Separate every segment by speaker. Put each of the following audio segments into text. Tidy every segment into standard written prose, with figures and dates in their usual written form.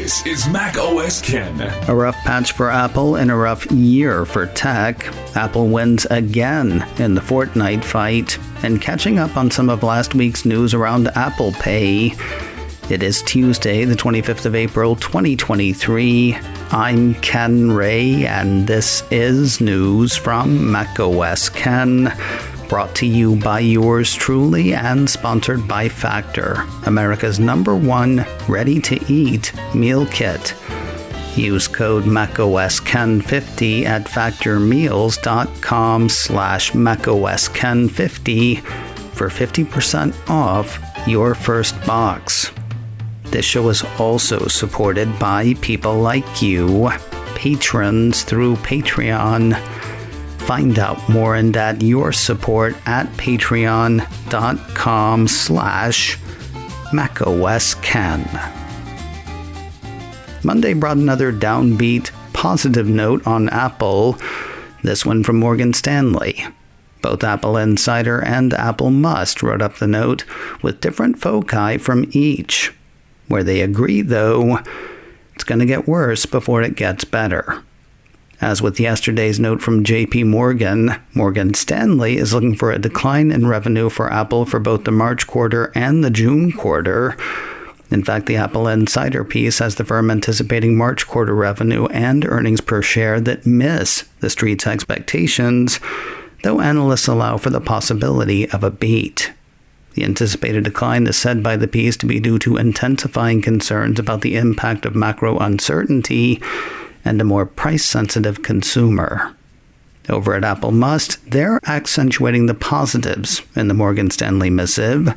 Speaker 1: This is Mac OS Ken.
Speaker 2: A rough patch for Apple and a rough year for tech. Apple wins again in the Fortnite fight, and catching up on some of last week's news around Apple Pay. It is Tuesday, the 25th of April, 2023. I'm Ken Ray, and this is news from Mac OS Ken. Brought to you by yours truly and sponsored by Factor, America's #1 ready-to-eat meal kit. Use code MacOSKen50 at factormeals.com/MacOSKen50 for 50% off your first box. This show is also supported by people like you, patrons through Patreon. Find out more and add your support at patreon.com/MacOSKen. Monday brought another downbeat, positive note on Apple, this one from Morgan Stanley. Both Apple Insider and Apple Must wrote up the note with different foci from each. Where they agree, though, it's going to get worse before it gets better. As with yesterday's note from JP Morgan, Morgan Stanley is looking for a decline in revenue for Apple for both the March quarter and the June quarter. In fact, the Apple Insider piece has the firm anticipating March quarter revenue and earnings per share that miss the street's expectations, though analysts allow for the possibility of a beat. The anticipated decline is said by the piece to be due to intensifying concerns about the impact of macro uncertainty and a more price-sensitive consumer. Over at Apple Must, they're accentuating the positives in the Morgan Stanley missive.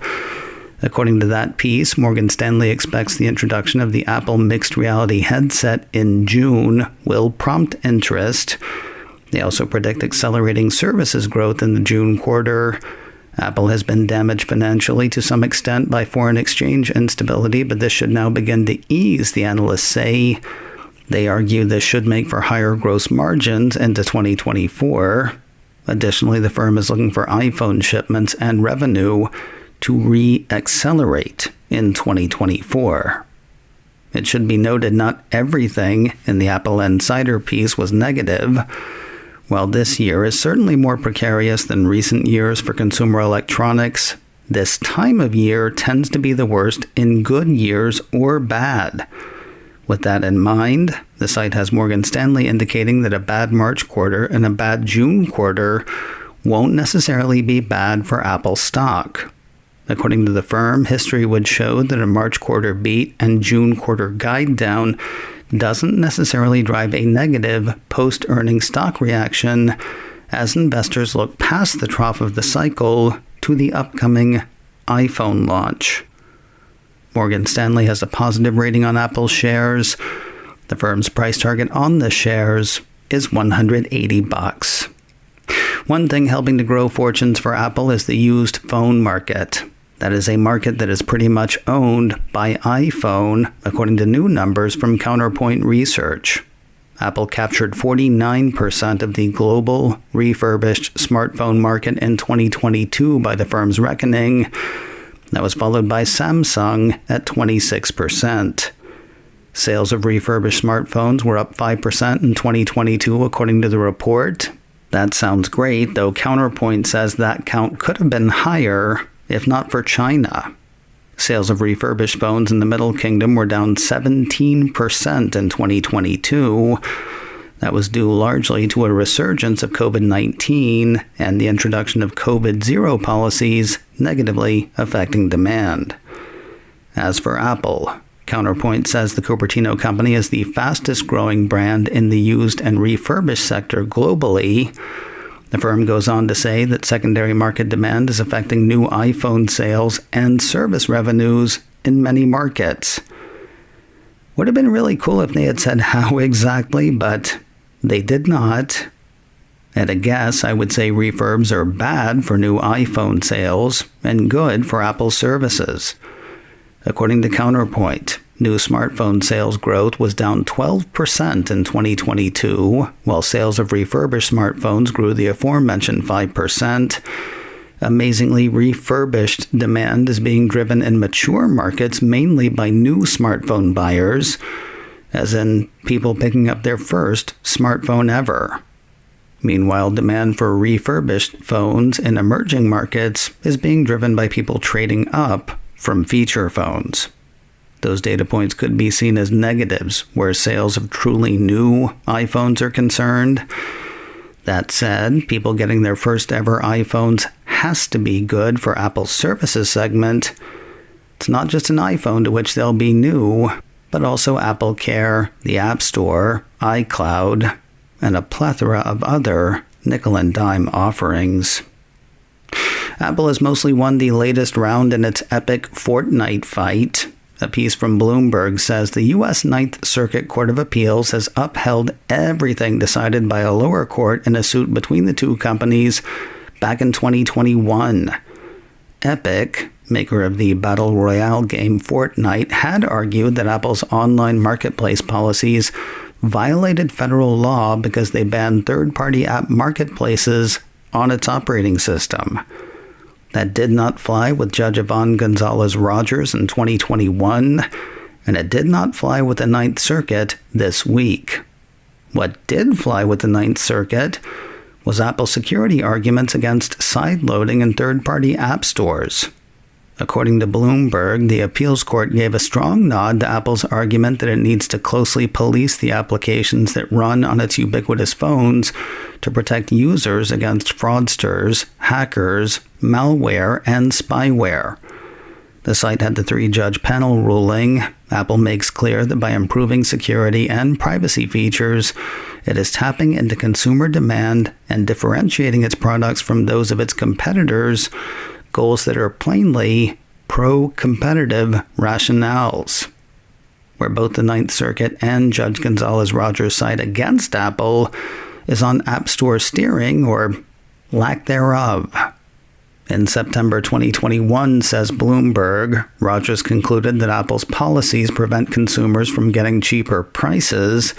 Speaker 2: According to that piece, Morgan Stanley expects the introduction of the Apple mixed reality headset in June will prompt interest. They also predict accelerating services growth in the June quarter. Apple has been damaged financially to some extent by foreign exchange instability, but this should now begin to ease, the analysts say. They argue this should make for higher gross margins into 2024. Additionally, the firm is looking for iPhone shipments and revenue to re-accelerate in 2024. It should be noted not everything in the Apple Insider piece was negative. While this year is certainly more precarious than recent years for consumer electronics, this time of year tends to be the worst in good years or bad. With that in mind, the site has Morgan Stanley indicating that a bad March quarter and a bad June quarter won't necessarily be bad for Apple stock. According to the firm, history would show that a March quarter beat and June quarter guide down doesn't necessarily drive a negative post-earnings stock reaction as investors look past the trough of the cycle to the upcoming iPhone launch. Morgan Stanley has a positive rating on Apple shares. The firm's price target on the shares is $180. One thing helping to grow fortunes for Apple is the used phone market. That is a market that is pretty much owned by iPhone, according to new numbers from Counterpoint research. Apple captured 49% of the global refurbished smartphone market in 2022 by the firm's reckoning. That was followed by Samsung at 26%. Sales of refurbished smartphones were up 5% in 2022, according to the report. That sounds great, though Counterpoint says that count could have been higher if not for China. Sales of refurbished phones in the Middle Kingdom were down 17% in 2022. That was due largely to a resurgence of COVID-19 and the introduction of COVID-0 policies negatively affecting demand. As for Apple, Counterpoint says the Cupertino company is the fastest growing brand in the used and refurbished sector globally. The firm goes on to say that secondary market demand is affecting new iPhone sales and service revenues in many markets. Would have been really cool if they had said how exactly, but they did not. At a guess, I would say refurbs are bad for new iPhone sales and good for Apple services. According to Counterpoint, new smartphone sales growth was down 12% in 2022, while sales of refurbished smartphones grew the aforementioned 5%. Amazingly, refurbished demand is being driven in mature markets mainly by new smartphone buyers. as in people picking up their first smartphone ever. Meanwhile, demand for refurbished phones in emerging markets is being driven by people trading up from feature phones. Those data points could be seen as negatives where sales of truly new iPhones are concerned. That said, people getting their first ever iPhones has to be good for Apple's services segment. It's not just an iPhone to which they'll be new, but also Apple Care, the App Store, iCloud, and a plethora of other nickel-and-dime offerings. Apple has mostly won the latest round in its epic Fortnite fight. A piece from Bloomberg says the U.S. Ninth Circuit Court of Appeals has upheld everything decided by a lower court in a suit between the two companies back in 2021. Epic, maker of the Battle Royale game Fortnite, had argued that Apple's online marketplace policies violated federal law because they banned third-party app marketplaces on its operating system. That did not fly with Judge Yvonne Gonzalez-Rogers in 2021, and it did not fly with the Ninth Circuit this week. What did fly with the Ninth Circuit was Apple's security arguments against sideloading in third-party app stores. According to Bloomberg, the appeals court gave a strong nod to Apple's argument that it needs to closely police the applications that run on its ubiquitous phones to protect users against fraudsters, hackers, malware, and spyware. The site had the three-judge panel ruling. Apple makes clear that by improving security and privacy features, it is tapping into consumer demand and differentiating its products from those of its competitors, goals that are plainly pro-competitive rationales. Where both the Ninth Circuit and Judge Gonzalez-Rogers' side against Apple is on App Store steering, or lack thereof. In September 2021, says Bloomberg, Rogers concluded that Apple's policies prevent consumers from getting cheaper prices.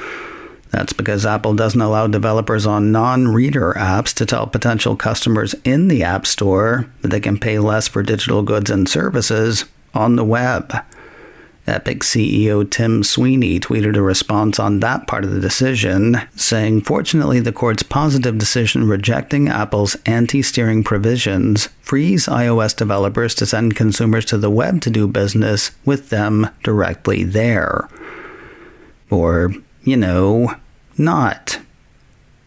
Speaker 2: That's because Apple doesn't allow developers on non-reader apps to tell potential customers in the App Store that they can pay less for digital goods and services on the web. Epic CEO Tim Sweeney tweeted a response on that part of the decision, saying, "Fortunately, the court's positive decision rejecting Apple's anti-steering provisions frees iOS developers to send consumers to the web to do business with them directly there." Or, not.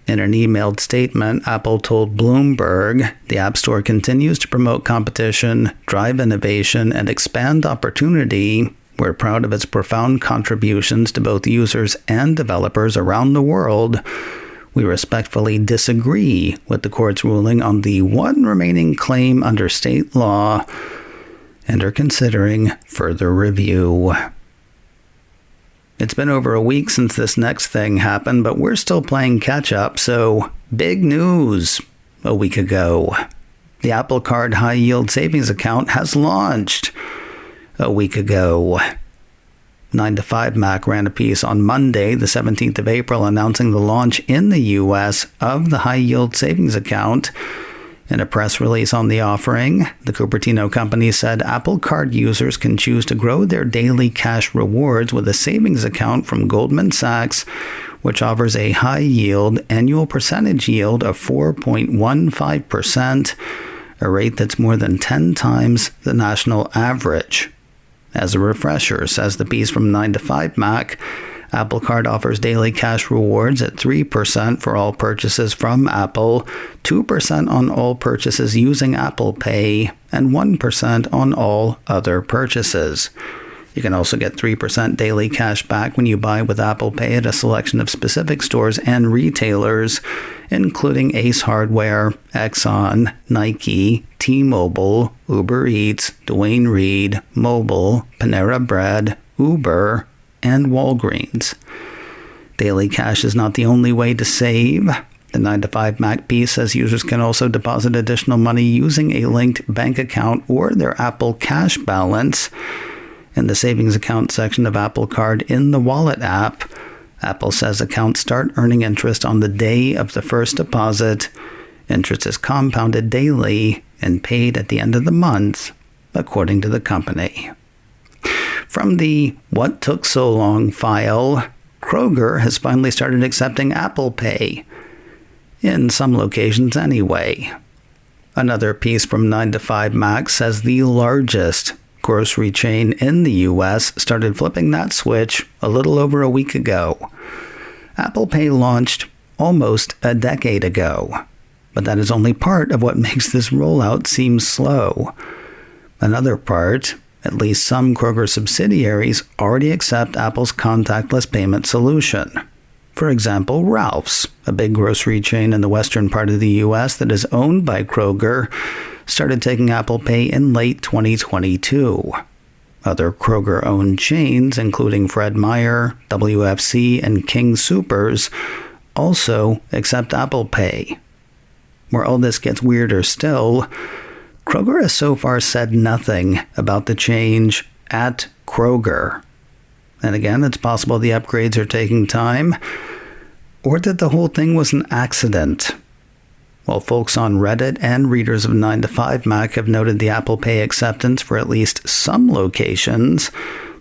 Speaker 2: In an emailed statement, Apple told Bloomberg the App Store continues to promote competition, drive innovation, and expand opportunity. We're proud of its profound contributions to both users and developers around the world. We respectfully disagree with the court's ruling on the one remaining claim under state law and are considering further review. It's been over a week since this next thing happened, but we're still playing catch-up, so big news a week ago. The Apple Card High Yield Savings Account has launched a week ago. 9 to 5 Mac ran a piece on Monday, the 17th of April, announcing the launch in the U.S. of the High Yield Savings Account. In a press release on the offering, the Cupertino company said Apple Card users can choose to grow their daily cash rewards with a savings account from Goldman Sachs, which offers a high-yield annual percentage yield of 4.15%, a rate that's more than 10 times the national average. As a refresher, says the piece from 9 to 5 Mac, Apple Card offers daily cash rewards at 3% for all purchases from Apple, 2% on all purchases using Apple Pay, and 1% on all other purchases. You can also get 3% daily cash back when you buy with Apple Pay at a selection of specific stores and retailers, including Ace Hardware, Exxon, Nike, T-Mobile, Uber Eats, Duane Reade, Mobile, Panera Bread, Uber, and Walgreens. Daily cash is not the only way to save. The 9 to 5 Mac piece says users can also deposit additional money using a linked bank account or their Apple Cash balance. In the savings account section of Apple Card in the Wallet app, Apple says accounts start earning interest on the day of the first deposit. Interest is compounded daily and paid at the end of the month, according to the company. From the What Took So Long file, Kroger has finally started accepting Apple Pay. In some locations anyway. Another piece from 9 to 5 Mac says the largest grocery chain in the U.S. started flipping that switch a little over a week ago. Apple Pay launched almost a decade ago, but that is only part of what makes this rollout seem slow. Another part, at least some Kroger subsidiaries already accept Apple's contactless payment solution. For example, Ralph's, a big grocery chain in the western part of the U.S. that is owned by Kroger, started taking Apple Pay in late 2022. Other Kroger-owned chains, including Fred Meyer, WFC, and King Soopers, also accept Apple Pay. Where all this gets weirder still, Kroger has so far said nothing about the change at Kroger. And again, it's possible the upgrades are taking time, or that the whole thing was an accident. While folks on Reddit and readers of 9 to 5 Mac have noted the Apple Pay acceptance for at least some locations,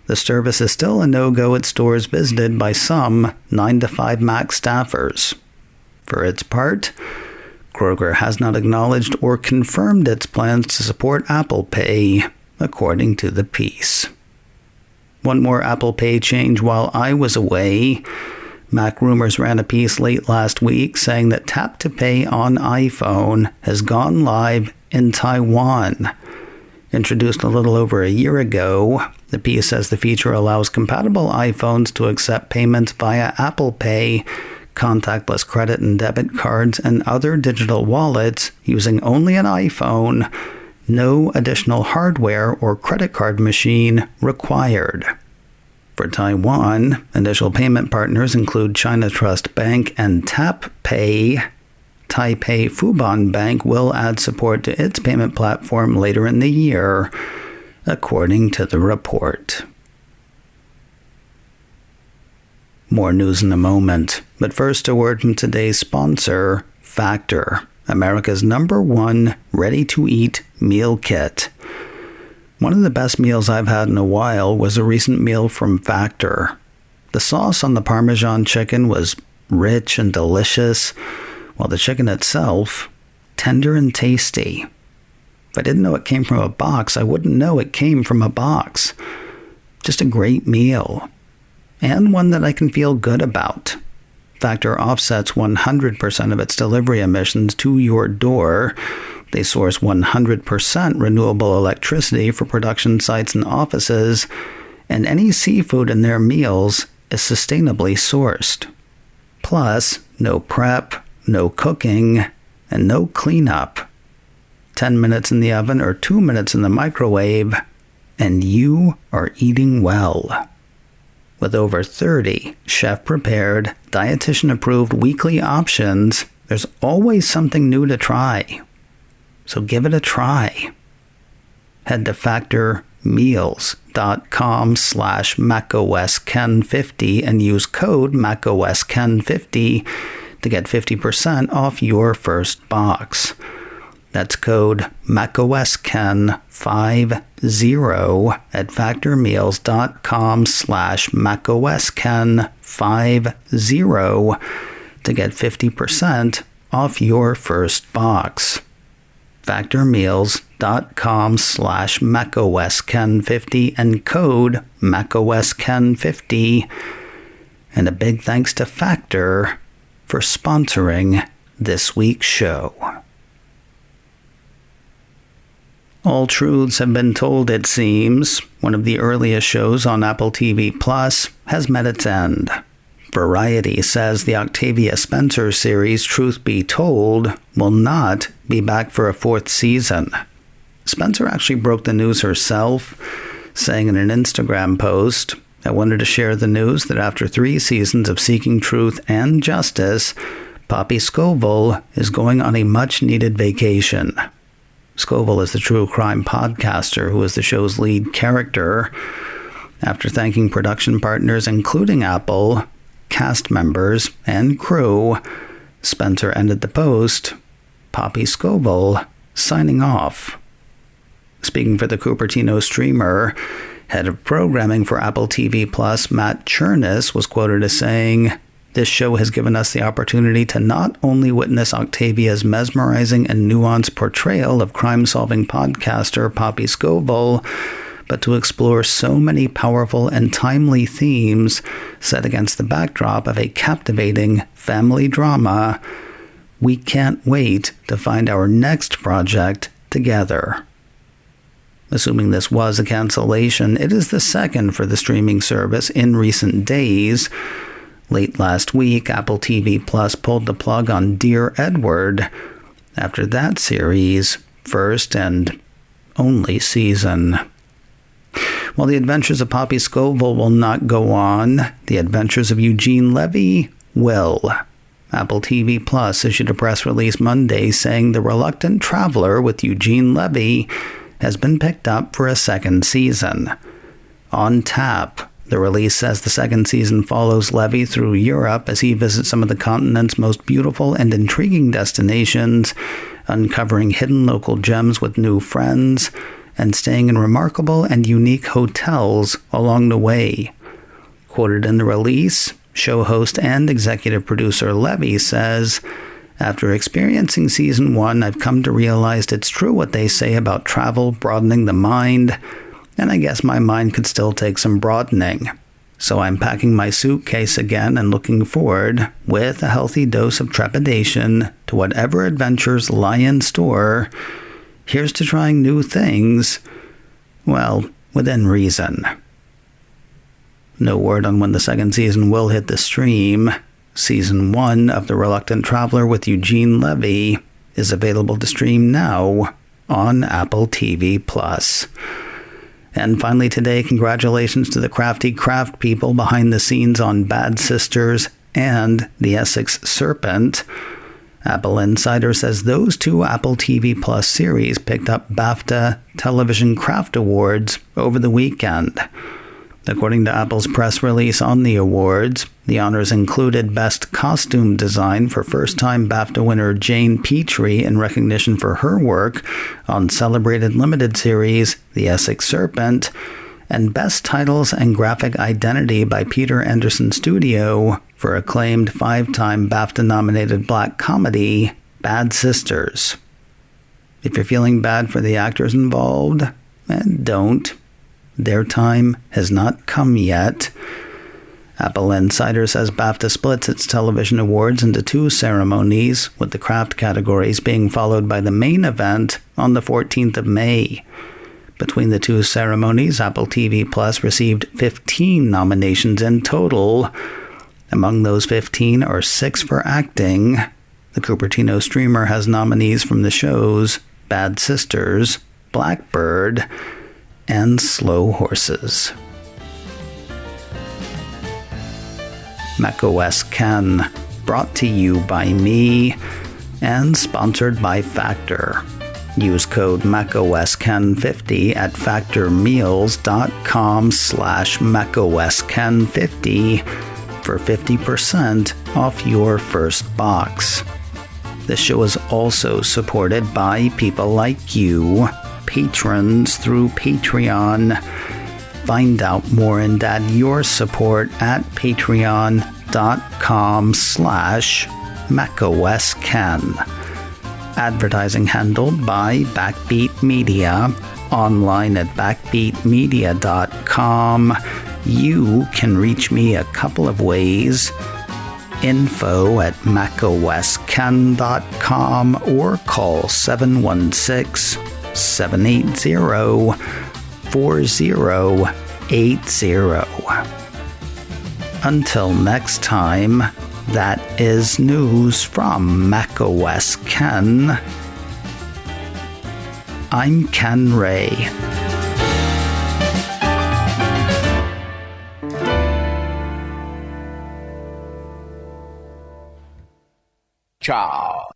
Speaker 2: the service is still a no-go at stores visited by some 9 to 5 Mac staffers. For its part, Kroger has not acknowledged or confirmed its plans to support Apple Pay, according to the piece. One more Apple Pay change while I was away. Mac Rumors ran a piece late last week saying that Tap to Pay on iPhone has gone live in Taiwan. Introduced a little over a year ago, the piece says the feature allows compatible iPhones to accept payments via Apple Pay, contactless credit and debit cards, and other digital wallets using only an iPhone. No additional hardware or credit card machine required. For Taiwan, initial payment partners include China Trust Bank and Tap Pay. Taipei Fubon Bank will add support to its payment platform later in the year, according to the report. More news in a moment, but first a word from today's sponsor, Factor, America's #1 ready-to-eat meal kit. One of the best meals I've had in a while was a recent meal from Factor. The sauce on the Parmesan chicken was rich and delicious, while the chicken itself, tender and tasty. If I didn't know it came from a box, I wouldn't know it came from a box. Just a great meal, and one that I can feel good about. Factor offsets 100% of its delivery emissions to your door. They source 100% renewable electricity for production sites and offices, and any seafood in their meals is sustainably sourced. Plus, no prep, no cooking, and no cleanup. 10 minutes in the oven or 2 minutes in the microwave, and you are eating well. With over 30 chef-prepared, dietitian-approved weekly options, there's always something new to try. So give it a try. Head to factormeals.com/macOSKen50 and use code macOSKen50 to get 50% off your first box. That's code macOSKen50 at factormeals.com/macOSKen50 to get 50% off your first box. factormeals.com/macOSKen50 and code macOSKen50. And a big thanks to Factor for sponsoring this week's show. All truths have been told, it seems. One of the earliest shows on Apple TV Plus has met its end. Variety says the Octavia Spencer series Truth Be Told will not be back for a 4th season. Spencer actually broke the news herself, saying in an Instagram post, "I wanted to share the news that after 3 seasons of seeking truth and justice, Poppy Scoville is going on a much-needed vacation." Scoville is the true crime podcaster who is the show's lead character. After thanking production partners, including Apple, cast members, and crew, Spencer ended the post, "Poppy Scoville signing off." Speaking for the Cupertino streamer, Head of programming for Apple TV Plus, Matt Chernis, was quoted as saying, "This show has given us the opportunity to not only witness Octavia's mesmerizing and nuanced portrayal of crime-solving podcaster Poppy Scoville, but to explore so many powerful and timely themes set against the backdrop of a captivating family drama. We can't wait to find our next project together." Assuming this was a cancellation, it is the second for the streaming service in recent days. Late last week, Apple TV Plus pulled the plug on Dear Edward after that series' first and only season. While the adventures of Poppy Scoville will not go on, the adventures of Eugene Levy will. Apple TV Plus issued a press release Monday saying The Reluctant Traveler with Eugene Levy has been picked up for a second season. On tap, the release says the second season follows Levy through Europe as he visits some of the continent's most beautiful and intriguing destinations, uncovering hidden local gems with new friends, and staying in remarkable and unique hotels along the way. Quoted in the release, show host and executive producer Levy says, "After experiencing season 1, I've come to realize it's true what they say about travel broadening the mind, and I guess my mind could still take some broadening. So I'm packing my suitcase again and looking forward, with a healthy dose of trepidation, to whatever adventures lie in store. Here's to trying new things, well, within reason." No word on when the second season will hit the stream. Season 1 of The Reluctant Traveler with Eugene Levy is available to stream now on Apple TV Plus. And finally today, congratulations to the crafty craft people behind the scenes on Bad Sisters and The Essex Serpent. Apple Insider says those two Apple TV Plus series picked up BAFTA Television Craft Awards over the weekend. According to Apple's press release on the awards, the honors included Best Costume Design for first-time BAFTA winner Jane Petrie in recognition for her work on celebrated limited series The Essex Serpent, and Best Titles and Graphic Identity by Peter Anderson Studio for acclaimed 5-time BAFTA-nominated black comedy Bad Sisters. If you're feeling bad for the actors involved, don't. Their time has not come yet. Apple Insider says BAFTA splits its television awards into 2 ceremonies, with the craft categories being followed by the main event on the 14th of May. Between the 2 ceremonies, Apple TV Plus received 15 nominations in total. Among those 15 are 6 for acting. The Cupertino streamer has nominees from the shows Bad Sisters, Blackbird, and Slow Horses. macOS Ken, brought to you by me and sponsored by Factor. Use code MacOSKen50 at factormeals.com/MacOSKen50 for 50% off your first box. This show is also supported by people like you, patrons through Patreon. Find out more and add your support at patreon.com/MacOSKen. Advertising handled by Backbeat Media. Online at backbeatmedia.com. You can reach me a couple of ways. Info at macosken.com or call 716-780-4080. Until next time, that is news from macOS Ken. I'm Ken Ray.
Speaker 3: Ciao.